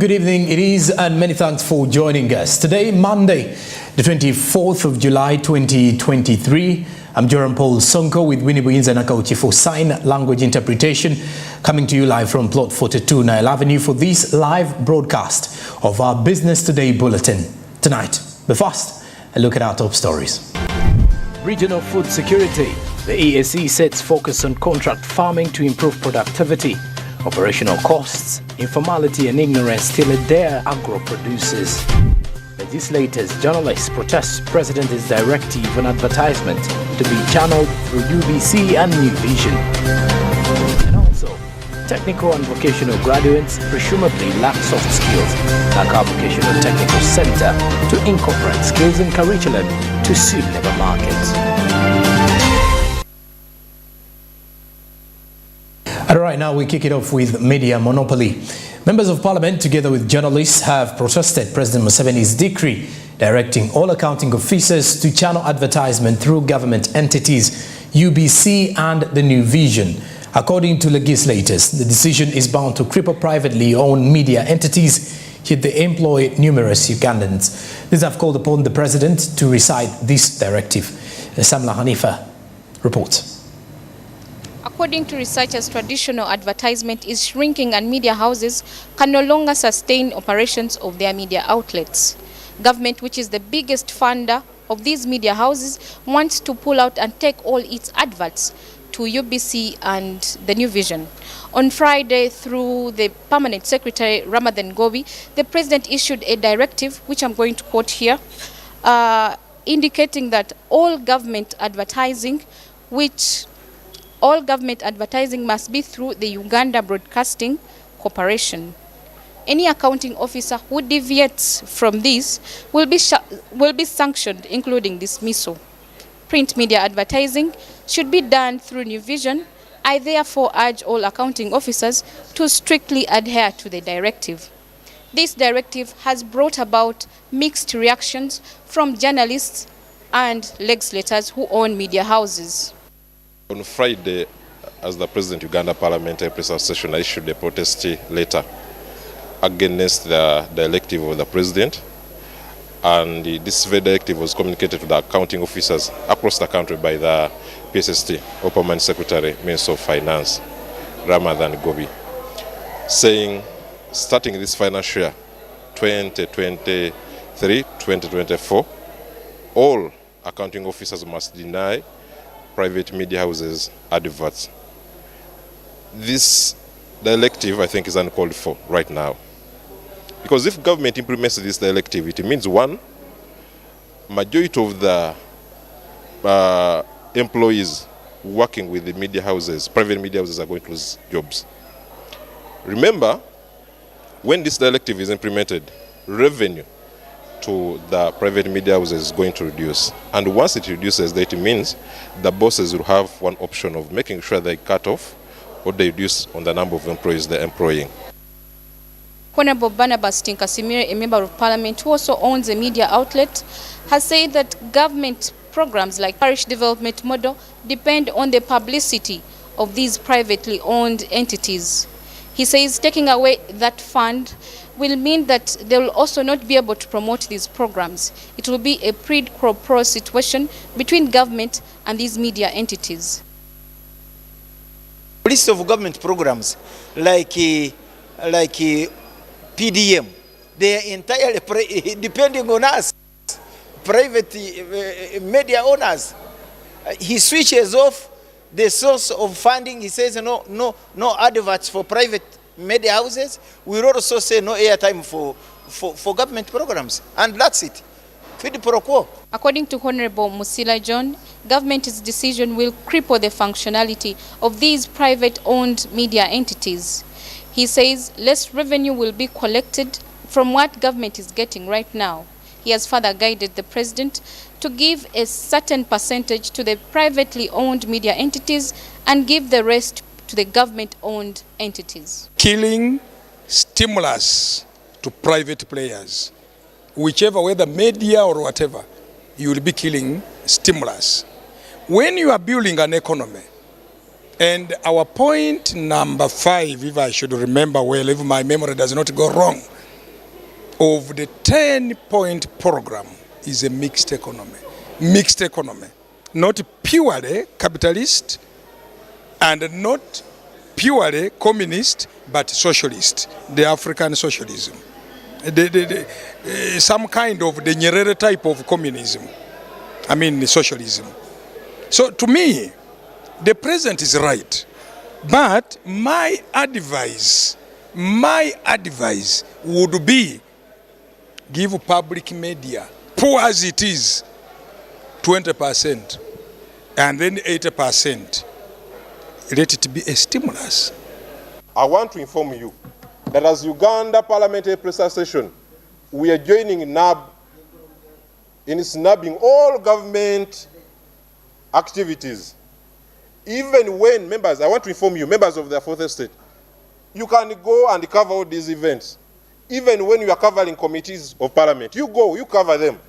good evening. It is, and many thanks for joining us. Today, Monday, the 24th of July, 2023. I'm Joram Paul Sonko with Winnie Buyinza Nakauchi for sign language interpretation, coming to you live from Plot 42 Nile Avenue for this live broadcast of our Business Today Bulletin. Tonight, but first, a look at our top stories. Regional food security. The EAC sets focus on contract farming to improve productivity. Operational costs, informality and ignorance still adhere agro producers. Legislators, journalists protest President's directive on advertisement to be channeled through UBC and New Vision. And also, technical and vocational graduates presumably lack soft skills, like our vocational technical center to incorporate skills and curriculum to suit labor markets. All right, now we kick it off with media monopoly. Members of Parliament, together with journalists, have protested President Museveni's decree directing all accounting officers to channel advertisement through government entities, UBC and the New Vision. According to legislators, the decision is bound to cripple privately owned media entities, yet they employ numerous Ugandans. These have called upon the President to rescind this directive. Samla Hanifa reports. According to researchers, traditional advertisement is shrinking and media houses can no longer sustain operations of their media outlets. Government, which is the biggest funder of these media houses, wants to pull out and take all its adverts to UBC and the New Vision. On Friday, through the Permanent Secretary Ramadan Gobi, the President issued a directive, which I'm going to quote here, indicating that all government advertising must be through the Uganda Broadcasting Corporation. Any accounting officer who deviates from this will be sanctioned, including dismissal. Print media advertising should be done through New Vision. I therefore urge all accounting officers to strictly adhere to the directive. This directive has brought about mixed reactions from journalists and legislators who own media houses. On Friday, as the President Uganda Parliamentary Press Association issued a protest letter against the directive of the President, and this very directive was communicated to the accounting officers across the country by the PSST, or Permanent Secretary, Minister of Finance, Ramadan Gobi, saying starting this financial year, 2023-2024, all accounting officers must deny private media houses adverts. This directive, I think, is uncalled for right now. Because if government implements this directive, it means one, majority of the employees working with the media houses, private media houses, are going to lose jobs. Remember, when this directive is implemented, revenue to the private media houses is going to reduce. And once it reduces, that means the bosses will have one option of making sure they cut off or they reduce on the number of employees they're employing. Honorable Barnabas Tinkasimire, a member of Parliament who also owns a media outlet, has said that government programs like parish development model depend on the publicity of these privately owned entities. He says taking away that fund will mean that they will also not be able to promote these programs. It will be a quid pro quo situation between government and these media entities. List of government programs like PDM, they are entirely depending on us, private media owners. He switches off the source of funding. He says no adverts for private media houses. We also say no airtime for government programs, and that's it. Quid pro quo. According to Honorable Musila John, government's decision will cripple the functionality of these private-owned media entities. He says less revenue will be collected from what government is getting right now. He has further guided the President to give a certain percentage to the privately owned media entities and give the rest to the government-owned entities. Killing stimulus to private players, whichever, whether media or whatever, you will be killing stimulus. When you are building an economy, and our point number 5, if I should remember well, if my memory does not go wrong, of the 10-point program is a mixed economy. Mixed economy. Not purely capitalist and not purely communist, but socialist, the African socialism. Some kind of the Nyerere type of communism. I mean socialism. So to me, the president is right. But my advice would be give public media, poor as it is, 20% and then 80%. Let it be a stimulus. I want to inform you that as Uganda Parliamentary Pressure Session, we are joining NAB in snubbing all government activities. Even when members, I want to inform you, members of the fourth estate, you can go and cover all these events. Even when you are covering committees of parliament, you go, you cover them.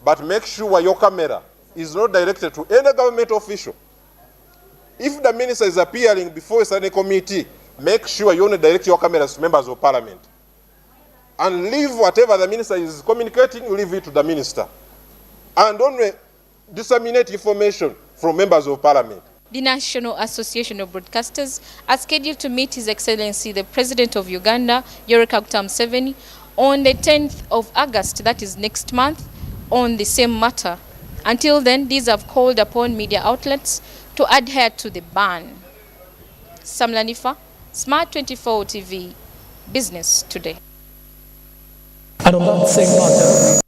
But make sure your camera is not directed to any government official. If the minister is appearing before a certain committee, make sure you only direct your cameras to members of parliament. And leave whatever the minister is communicating, you leave it to the minister. And only disseminate information from members of parliament. The National Association of Broadcasters are scheduled to meet His Excellency the President of Uganda, Yoweri Kaguta Museveni, on the 10th of August, that is next month, on the same matter. Until then, these have called upon media outlets to adhere to the ban. Samlanifa, Smart 24 TV, Business Today. And on that same matter,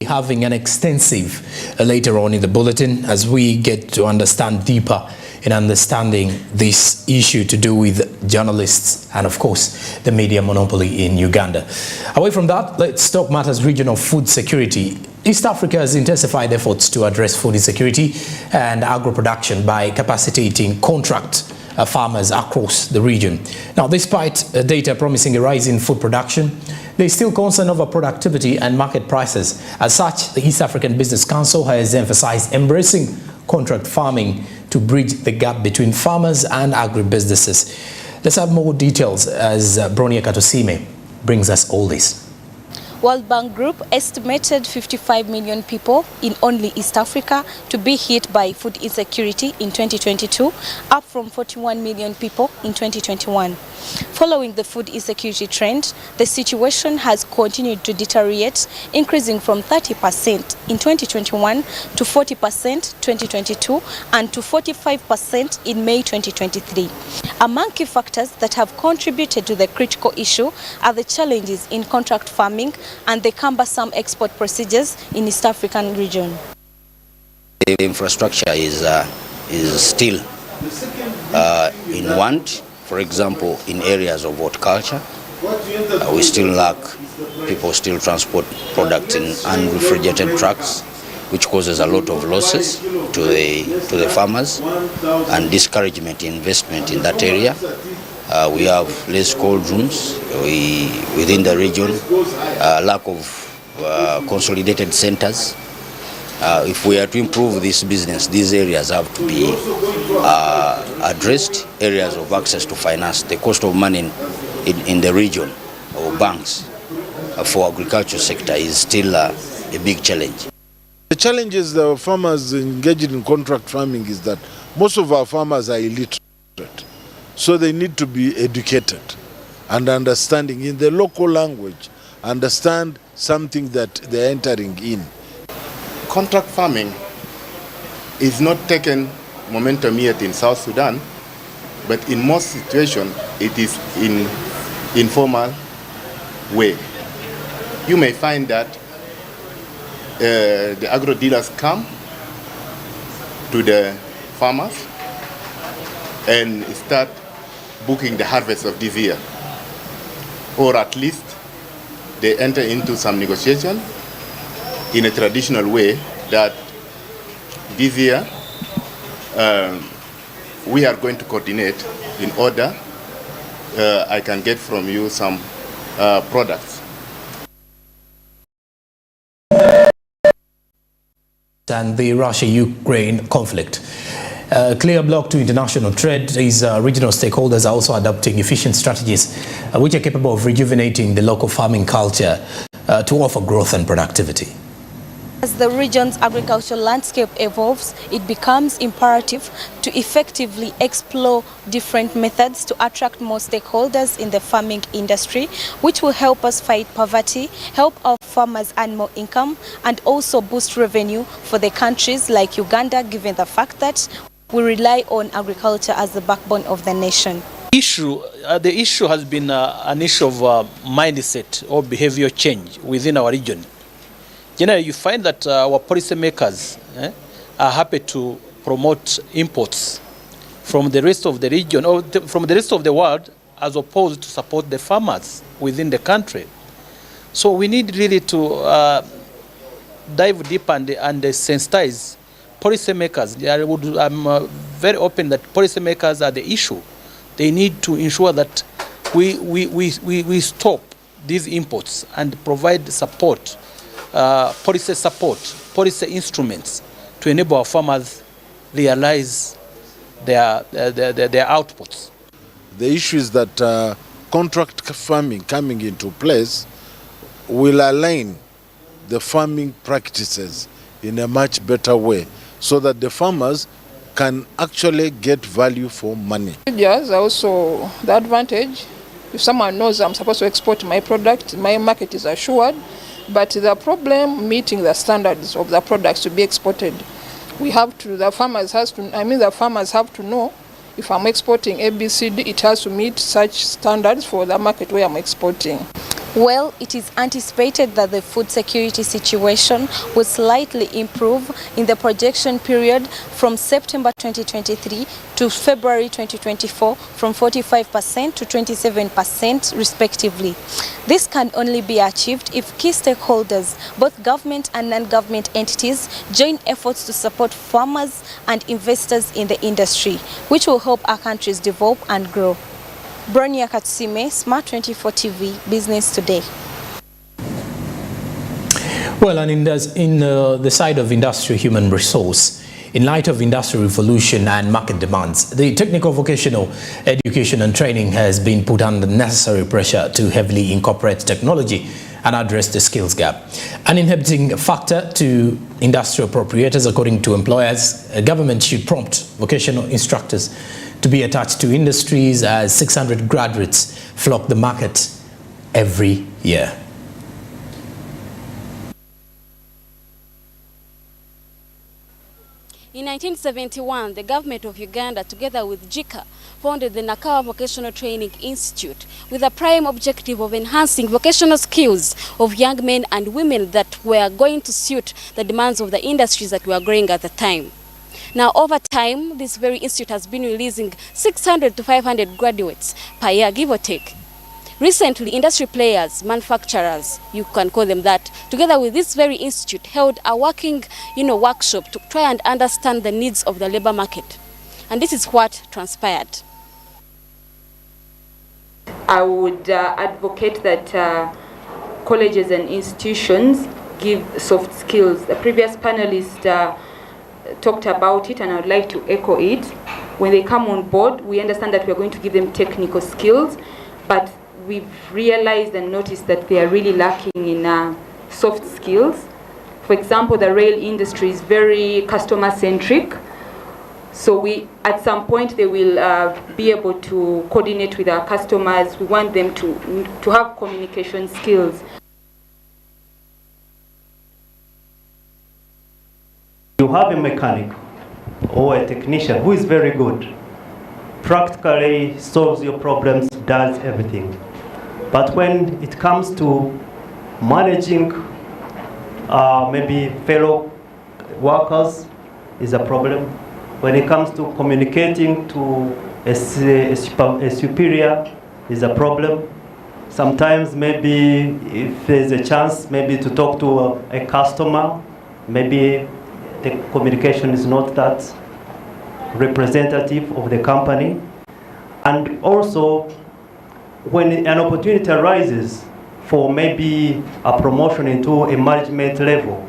having an extensive later on in the bulletin as we get to understand deeper in understanding this issue to do with journalists and of course the media monopoly in Uganda. Away from that, let's talk matters regional food security. East Africa has intensified efforts to address food insecurity and agro-production by capacitating contract farmers across the region. Now, despite data promising a rise in food production, there is still concern over productivity and market prices. As such, the East African Business Council has emphasized embracing contract farming to bridge the gap between farmers and agribusinesses. Let's have more details as Bronia Katosime brings us all this. World Bank Group estimated 55 million people in only East Africa to be hit by food insecurity in 2022, up from 41 million people in 2021. Following the food insecurity trend, the situation has continued to deteriorate, increasing from 30% in 2021 to 40% 2022 and to 45% in May 2023. Among key factors that have contributed to the critical issue are the challenges in contract farming and the cumbersome export procedures in East African region. The infrastructure is still in want. For example, in areas of horticulture, we still lack, people still transport products in unrefrigerated trucks, which causes a lot of losses to the farmers and discouragement in investment in that area. We have less cold rooms within the region, lack of consolidated centers. If we are to improve this business, these areas have to be addressed, areas of access to finance. The cost of money in the region or banks for agriculture sector is still a big challenge. The challenges the farmers engaged in contract farming is that most of our farmers are illiterate. So they need to be educated and understanding in the local language, understand something that they're entering in. Contract farming is not taken momentum yet in South Sudan, but in most situations it is in informal way. You may find that the agro dealers come to the farmers and start booking the harvest of this year, or at least they enter into some negotiation in a traditional way that this year we are going to coordinate in order I can get from you some products. And the Russia-Ukraine conflict. Clear block to international trade. These regional stakeholders are also adopting efficient strategies which are capable of rejuvenating the local farming culture to offer growth and productivity. As the region's agricultural landscape evolves, it becomes imperative to effectively explore different methods to attract more stakeholders in the farming industry, which will help us fight poverty, help our farmers earn more income, and also boost revenue for the countries like Uganda, given the fact that we rely on agriculture as the backbone of the nation. The issue has been an issue of mindset or behavior change within our region. Generally, you find that our policymakers are happy to promote imports from the rest of the region or from the rest of the world, as opposed to support the farmers within the country. So we need really to dive deep and sensitize policymakers. I'm very open that policymakers are the issue. They need to ensure that we stop these imports and provide support. Policy instruments to enable our farmers realize their outputs. The issue is that contract farming coming into place will align the farming practices in a much better way so that the farmers can actually get value for money. Yes, also the advantage, if someone knows I'm supposed to export my product, my market is assured. But the problem, meeting the standards of the products to be exported, the farmers have to know if I'm exporting ABCD, it has to meet such standards for the market where I'm exporting. Well, it is anticipated that the food security situation will slightly improve in the projection period from September 2023 to February 2024 from 45% to 27% respectively. This can only be achieved if key stakeholders, both government and non-government entities, join efforts to support farmers and investors in the industry, which will help our countries develop and grow. Bronya Katsime, Smart 24 TV, Business Today. Well, and in the side of industrial human resource, in light of industrial revolution and market demands, the technical vocational education and training has been put under necessary pressure to heavily incorporate technology and address the skills gap. An inhibiting factor to industrial appropriators, according to employers, government should prompt vocational instructors to be attached to industries, as 600 graduates flock the market every year. In 1971, the government of Uganda, together with JICA, founded the Nakawa Vocational Training Institute with a prime objective of enhancing vocational skills of young men and women that were going to suit the demands of the industries that were growing at the time. Now, over time, this very institute has been releasing 600 to 500 graduates per year, give or take. Recently, industry players, manufacturers, you can call them that, together with this very institute, held a working, workshop to try and understand the needs of the labor market. And this is what transpired. I would advocate that colleges and institutions give soft skills. The previous panelist talked about it, and I would like to echo it. When they come on board, we understand that we are going to give them technical skills, but we've realized and noticed that they are really lacking in soft skills. For example, the rail industry is very customer-centric, so at some point they will be able to coordinate with our customers. We want them to have communication skills. You have a mechanic or a technician who is very good, practically solves your problems, does everything. But when it comes to managing maybe fellow workers is a problem. When it comes to communicating to a superior is a problem. Sometimes maybe if there's a chance maybe to talk to a customer, maybe the communication is not that representative of the company. And also, when an opportunity arises for maybe a promotion into a management level,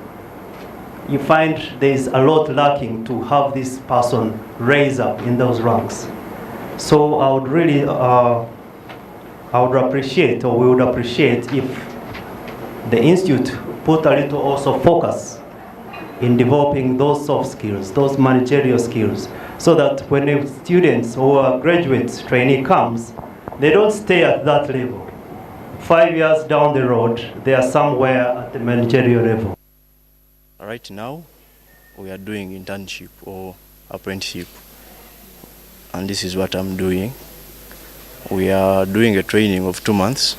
you find there is a lot lacking to have this person raise up in those ranks. So I would really, I would appreciate, or we would appreciate, if the institute put a little also focus in developing those soft skills, those managerial skills, so that when a student or a graduate trainee comes, they don't stay at that level. 5 years down the road, they are somewhere at the managerial level. Right now, we are doing internship or apprenticeship, and this is what I'm doing. We are doing a training of 2 months,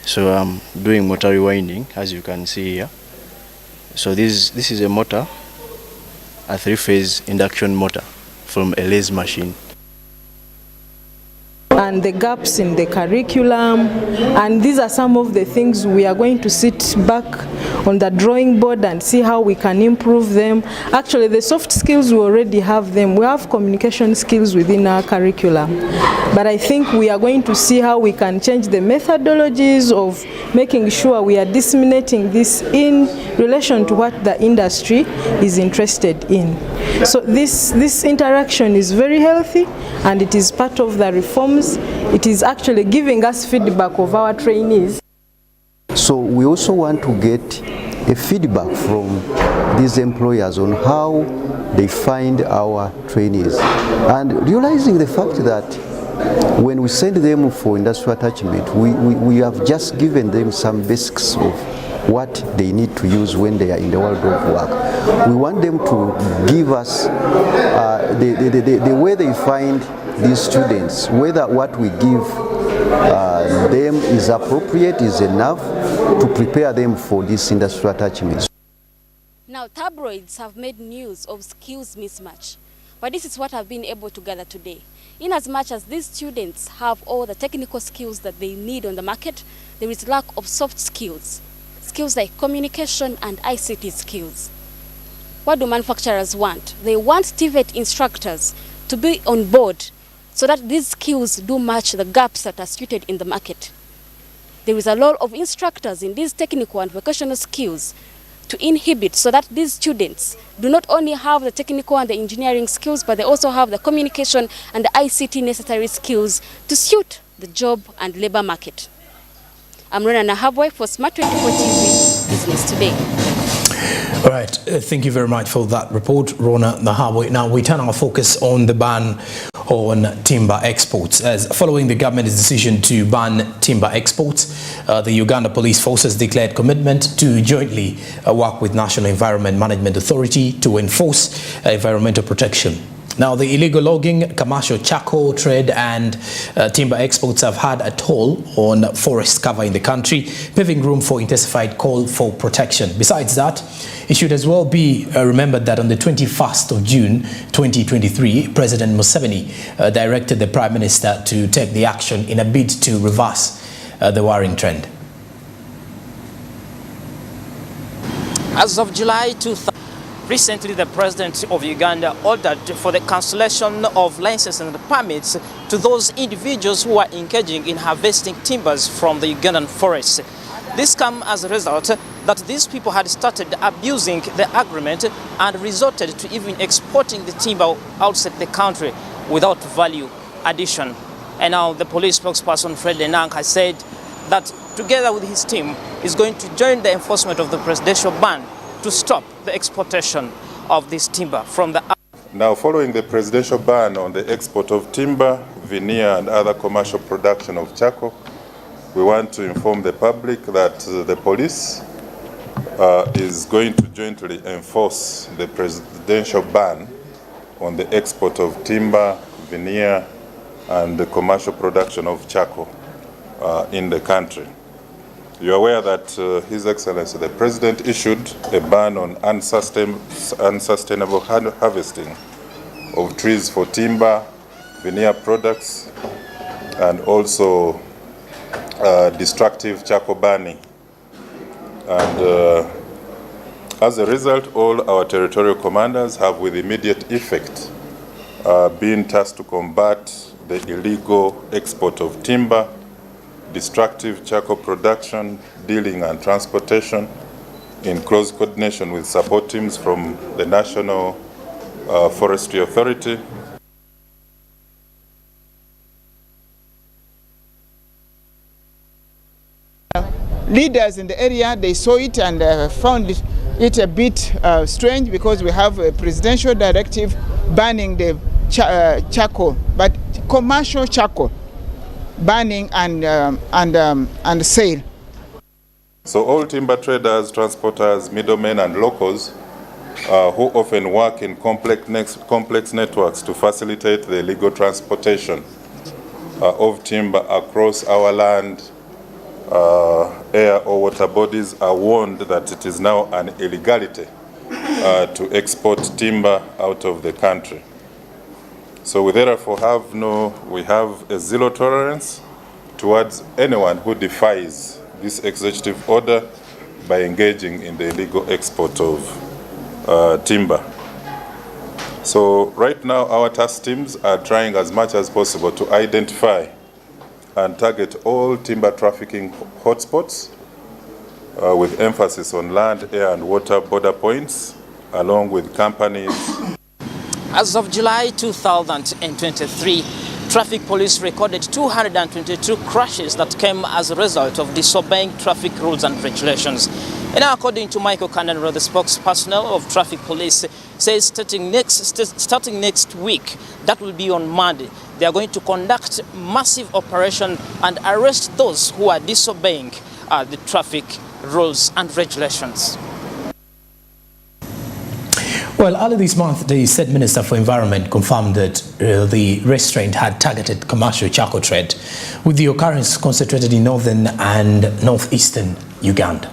so I'm doing motor rewinding, as you can see here. So this is a motor, a 3-phase induction motor from a lathe machine. And the gaps in the curriculum, and these are some of the things we are going to sit back on the drawing board and see how we can improve them. Actually, the soft skills, we already have them. We have communication skills within our curriculum, but I think we are going to see how we can change the methodologies of making sure we are disseminating this in relation to what the industry is interested in. So this interaction is very healthy, and it is part of the reforms. It is actually giving us feedback of our trainees. So we also want to get a feedback from these employers on how they find our trainees, and realizing the fact that when we send them for industrial attachment, we have just given them some basics of what they need to use when they are in the world of work. We want them to give us the way they find these students, whether what we give them is appropriate, is enough to prepare them for these industrial attachments. Now, tabloids have made news of skills mismatch, but this is what I've been able to gather today. In as much as these students have all the technical skills that they need on the market, there is lack of soft skills, skills like communication and ICT skills. What do manufacturers want? They want TVET instructors to be on board so that these skills do match the gaps that are suited in the market. There is a lot of instructors in these technical and vocational skills to inhibit, so that these students do not only have the technical and the engineering skills, but they also have the communication and the ICT necessary skills to suit the job and labor market. I'm Rona Nahabwe for Smart 24 TV Business Today. All right, thank you very much for that report, Rona Nahabwe. Now we turn our focus on the ban on timber exports. As following the government's decision to ban timber exports, the Uganda Police Forces declared commitment to jointly work with National Environment Management Authority to enforce environmental protection. Now, the illegal logging, commercial charcoal trade and timber exports have had a toll on forest cover in the country, paving room for intensified call for protection. Besides that, it should as well be remembered that on the 21st of June 2023, President Museveni directed the Prime Minister to take the action in a bid to reverse the worrying trend. As of July 2000, recently, the President of Uganda ordered for the cancellation of licenses and permits to those individuals who are engaging in harvesting timbers from the Ugandan forests. This comes as a result that these people had started abusing the agreement and resorted to even exporting the timber outside the country without value addition. And now the police spokesperson Fred Enang has said that together with his team is going to join the enforcement of the presidential ban to stop the exportation of this timber from the... Now, following the presidential ban on the export of timber, veneer and other commercial production of charcoal, we want to inform the public that the police is going to jointly enforce the presidential ban on the export of timber, veneer and the commercial production of charcoal in the country. You are aware that His Excellency the President issued a ban on unsustainable harvesting of trees for timber, veneer products, and also destructive charcoal burning. And as a result, all our territorial commanders have with immediate effect been tasked to combat the illegal export of timber, destructive charcoal production, dealing and transportation, in close coordination with support teams from the National Forestry Authority. Leaders in the area, they saw it and found it a bit strange, because we have a presidential directive banning the charcoal, but commercial charcoal banning and sale. So all timber traders, transporters, middlemen and locals who often work in complex networks to facilitate the legal transportation of timber across our land, air or water bodies are warned that it is now an illegality to export timber out of the country. So we therefore have a zero tolerance towards anyone who defies this executive order by engaging in the illegal export of timber. So right now our task teams are trying as much as possible to identify and target all timber trafficking hotspots with emphasis on land, air and water border points, along with companies. As of July 2023, traffic police recorded 222 crashes that came as a result of disobeying traffic rules and regulations. And according to Michael Kananro, the spokespersonel of traffic police, says starting next week, that will be on Monday, they are going to conduct massive operation and arrest those who are disobeying the traffic rules and regulations. Well, earlier this month, the State Minister for Environment confirmed that the restraint had targeted commercial charcoal trade, with the occurrence concentrated in northern and northeastern Uganda.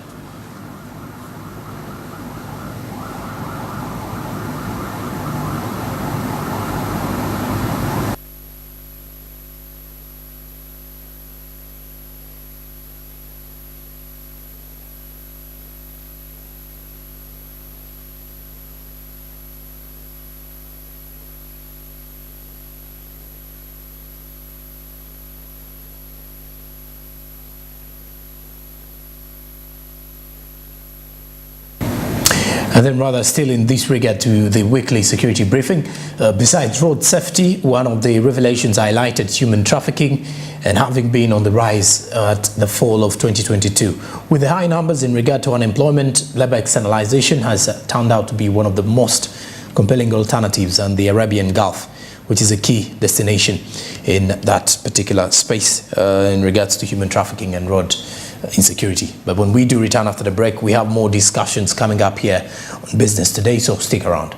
And then rather still in this regard to the weekly security briefing, besides road safety, one of the revelations highlighted human trafficking and having been on the rise at the fall of 2022. With the high numbers in regard to unemployment, labor externalization has turned out to be one of the most compelling alternatives in the Arabian Gulf, which is a key destination in that particular space in regards to human trafficking and road insecurity. But when we do return after the break, we have more discussions coming up here on Business Today, so stick around.